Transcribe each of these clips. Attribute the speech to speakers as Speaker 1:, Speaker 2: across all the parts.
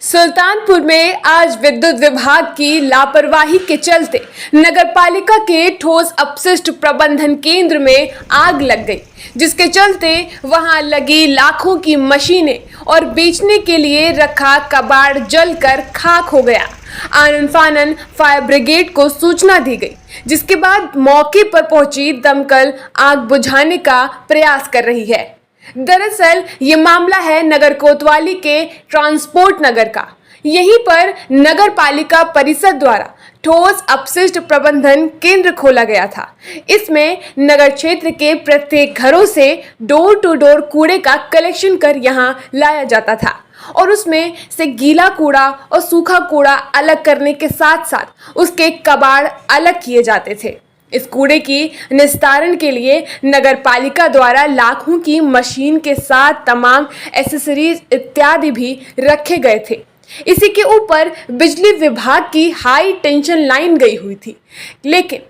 Speaker 1: सुल्तानपुर में आज विद्युत विभाग की लापरवाही के चलते नगरपालिका के ठोस अपशिष्ट प्रबंधन केंद्र में आग लग गई, जिसके चलते वहां लगी लाखों की मशीनें और बेचने के लिए रखा कबाड़ जलकर खाक हो गया। आनन फानन फायर ब्रिगेड को सूचना दी गई, जिसके बाद मौके पर पहुंची दमकल आग बुझाने का प्रयास कर रही है। दरअसल ये मामला है नगर कोतवाली के ट्रांसपोर्ट नगर का। यहीं पर नगर पालिका परिषद द्वारा ठोस अपशिष्ट प्रबंधन केंद्र खोला गया था। इसमें नगर क्षेत्र के प्रत्येक घरों से डोर टू डोर कूड़े का कलेक्शन कर यहां लाया जाता था और उसमें से गीला कूड़ा और सूखा कूड़ा अलग करने के साथ साथ उसके कबाड़ अलग किए जाते थे। इस कूड़े की निस्तारण के लिए नगर पालिका द्वारा लाखों की मशीन के साथ तमाम एसेसरीज इत्यादि भी रखे गए थे। इसी के ऊपर बिजली विभाग की हाई टेंशन लाइन गई हुई थी, लेकिन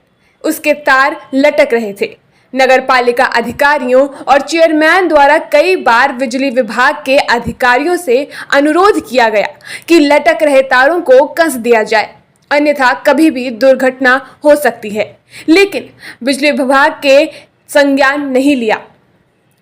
Speaker 1: उसके तार लटक रहे थे। नगर पालिका अधिकारियों और चेयरमैन द्वारा कई बार बिजली विभाग के अधिकारियों से अनुरोध किया गया कि लटक रहे तारों को कस दिया जाए, अन्यथा कभी भी दुर्घटना हो सकती है, लेकिन बिजली विभाग के संज्ञान नहीं लिया।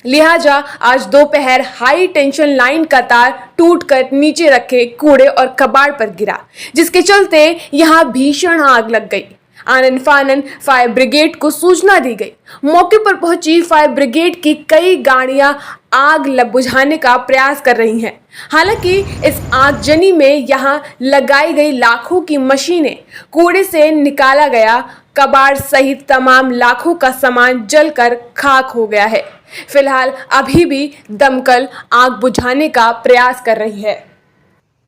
Speaker 1: लिहाजा आज दोपहर हाई टेंशन लाइन का तार टूटकर नीचे रखे कूड़े और कबाड़ पर गिरा, जिसके चलते यहां भीषण आग लग गई। आनन फानन फायर ब्रिगेड को सूचना दी गई। मौके पर पहुंची फायर ब्रिगेड की कई गाड़ियां आग बुझाने का प्रयास कर रही हैं। हालांकि इस आगजनी में यहां लगाई गई लाखों की मशीनें, कूड़े से निकाला गया कबाड़ सहित तमाम लाखों का सामान जलकर खाक हो गया है। फिलहाल अभी भी दमकल आग बुझाने का प्रयास कर रही है।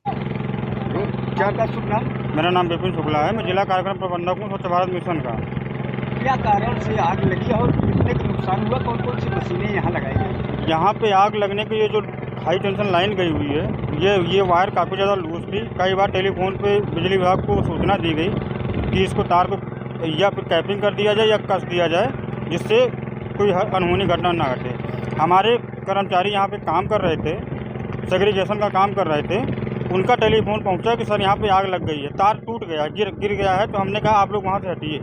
Speaker 2: क्या का शुभ नाम?
Speaker 3: मेरा नाम विपिन शुक्ला है। मैं जिला कार्यक्रम प्रबंधक हूँ स्वच्छ भारत मिशन का।
Speaker 2: क्या कारण से आग लगी और कितने का नुकसान हुआ? कौन कौन सी मशीनें यहाँ लगाई गई?
Speaker 3: यहाँ पे आग लगने की ये जो हाई टेंशन लाइन गई हुई है, ये वायर काफ़ी ज़्यादा लूज थी। कई बार टेलीफोन पे बिजली विभाग को सूचना दी गई कि इसको तार को या फिर कैपिंग कर दिया जाए या कस दिया जाए, जिससे कोई अनहोनी घटना ना घटे। हमारे कर्मचारी यहाँ पे काम कर रहे थे, सेग्रीगेशन का काम कर रहे थे। उनका टेलीफोन पहुंचा कि सर यहाँ पे आग लग गई है, तार टूट गया, गिर गया है। तो हमने कहा आप लोग वहाँ से हटिए।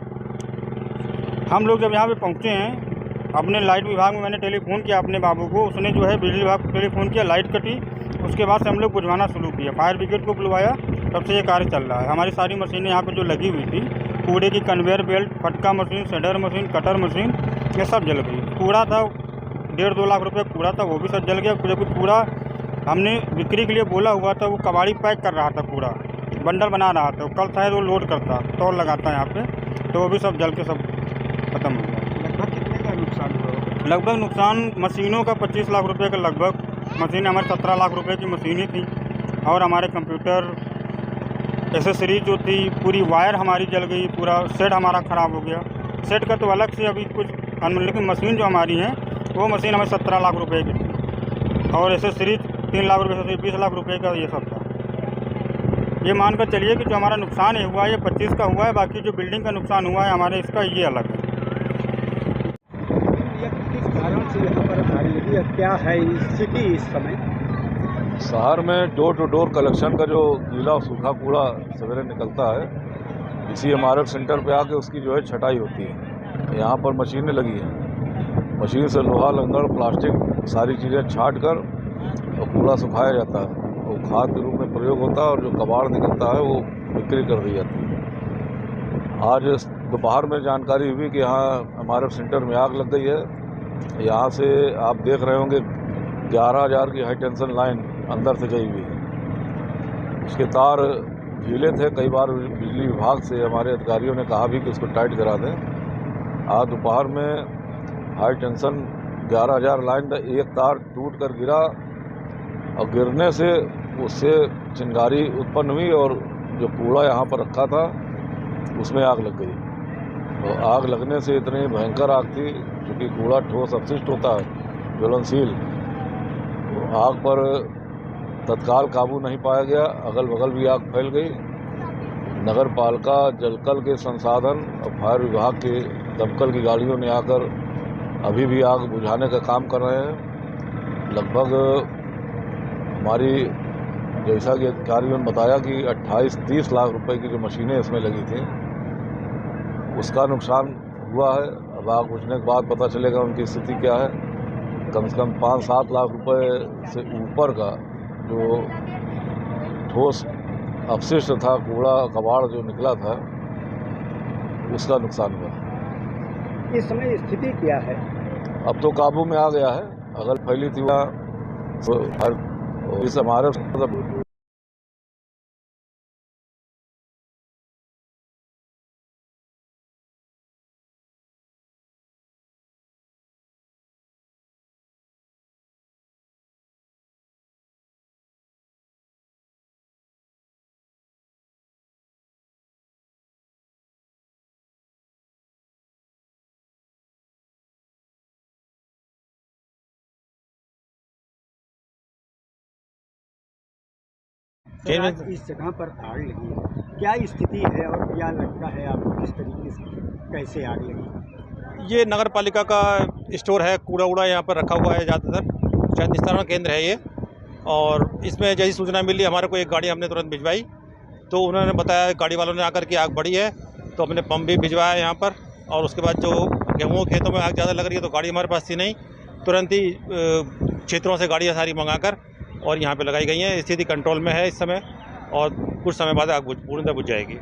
Speaker 3: हम लोग जब यहाँ पे पहुँचे हैं, अपने लाइट विभाग में मैंने टेलीफोन किया अपने बाबू को, उसने जो है बिजली विभाग को टेलीफोन किया, लाइट कटी। उसके बाद से हम लोग बुझवाना शुरू किया, फायर ब्रिगेड को बुलवाया, तब से ये कार्य चल रहा है। हमारी सारी मशीनें यहाँ पर जो लगी हुई थी, कूड़े की कन्वेयर बेल्ट, फटका machine, shader machine, cutter machine, ये सब जल गई। कूड़ा था 1.5-2 लाख रुपये कूड़ा था, वो भी सब जल गया। जबकि कूड़ा हमने बिक्री के लिए बोला हुआ था, वो कबाड़ी पैक कर रहा था, पूरा बंडल बना रहा था। कल शायद वो लोड करता, तौल लगाता है यहाँ पे, तो वो भी सब जल के सब खत्म हो गया।
Speaker 2: लगभग कितने का नुकसान हुआ?
Speaker 3: लगभग नुकसान मशीनों का 25 लाख रुपए का लगभग। मशीनें हमारे 17 लाख रुपए की मशीनें थी और हमारे कंप्यूटर एसेसरीज जो थी, पूरी वायर हमारी जल गई, पूरा सेट हमारा ख़राब हो गया। सेट का तो अलग से अभी कुछ, लेकिन मशीन जो हमारी है वो मशीन हमें 17 लाख रुपए की थी और एसेसरीज 3 लाख रुपये से 20 लाख रुपए का ये सब था। ये मानकर चलिए कि जो हमारा नुकसान है हुआ है, ये 25 का हुआ है। बाकी जो बिल्डिंग का नुकसान हुआ है हमारे, इसका ये अलग है।
Speaker 2: किस कारण से यहाँ पर आग लगी है? क्या है स्थिति इस समय?
Speaker 4: शहर में डोर टू डोर कलेक्शन का जो गीला और सूखा कूड़ा सवेरे निकलता है, इसी MRF सेंटर पे आके उसकी जो है छटाई होती है। यहाँ पर मशीनें लगी हैं, मशीन से लोहा, लंगड़, प्लास्टिक सारी चीज़ें छाट कर और कूड़ा सुखाया जाता है। वो खाद के रूप में प्रयोग होता है और जो कबाड़ निकलता है वो बिक्री कर दी जाती है। आज दोपहर में जानकारी हुई कि यहाँ MRF सेंटर में आग लग गई है। यहाँ से आप देख रहे होंगे 11,000 की हाई टेंशन लाइन अंदर से गई हुई है। उसके तार ढीले थे। कई बार बिजली विभाग से हमारे अधिकारियों ने कहा भी कि उसको टाइट करा दें। आज दोपहर में हाई टेंशन 11,000 लाइन का एक तार टूट कर गिरा और गिरने से उससे चिंगारी उत्पन्न हुई और जो कूड़ा यहाँ पर रखा था उसमें आग लग गई। और आग लगने से इतनी भयंकर आग थी, क्योंकि कूड़ा ठोस अपशिष्ट होता है, ज्वलनशील। तो आग पर तत्काल काबू नहीं पाया गया, अगल बगल भी आग फैल गई। नगर पालिका, जलकल के संसाधन और फायर विभाग के दमकल की गाड़ियों ने आकर अभी भी आग बुझाने का काम कर रहे हैं। लगभग हमारी जैसा कि अधिकारियों ने बताया कि 28-30 लाख रुपए की जो मशीनें इसमें लगी थी उसका नुकसान हुआ है। अब आग बुझने के बाद पता चलेगा उनकी स्थिति क्या है। कम से कम 5-7 लाख रुपए से ऊपर का जो ठोस अपशिष्ट था, कूड़ा कबाड़ जो निकला था, उसका नुकसान हुआ।
Speaker 2: इस समय स्थिति क्या है?
Speaker 4: अब तो काबू में आ गया है। अगर फैली थी वहाँ तो हर इस हमारे
Speaker 2: सर, आज इस जगह पर आग लगी है, क्या स्थिति है और क्या लगता है आपको किस तरीके से कैसे आग लगी?
Speaker 5: ये नगर पालिका का स्टोर है, कूड़ा उड़ा यहाँ पर रखा हुआ है ज़्यादातर, शायद निस्तारण केंद्र है ये। और इसमें जैसी सूचना मिली हमारे को एक गाड़ी हमने तुरंत भिजवाई, तो उन्होंने बताया, गाड़ी वालों ने आकर के आग बढ़ी है, तो हमने पंप भी भिजवाया यहाँ पर। और उसके बाद जो गेहूँ खेतों में आग ज़्यादा लग रही है तो गाड़ी हमारे पास थी नहीं, तुरंत ही क्षेत्रों से गाड़ियाँ सारी मंगाकर और यहाँ पे लगाई गई हैं। स्थिति कंट्रोल में है इस समय और कुछ समय बाद आग पूर्णतः बुझ जाएगी।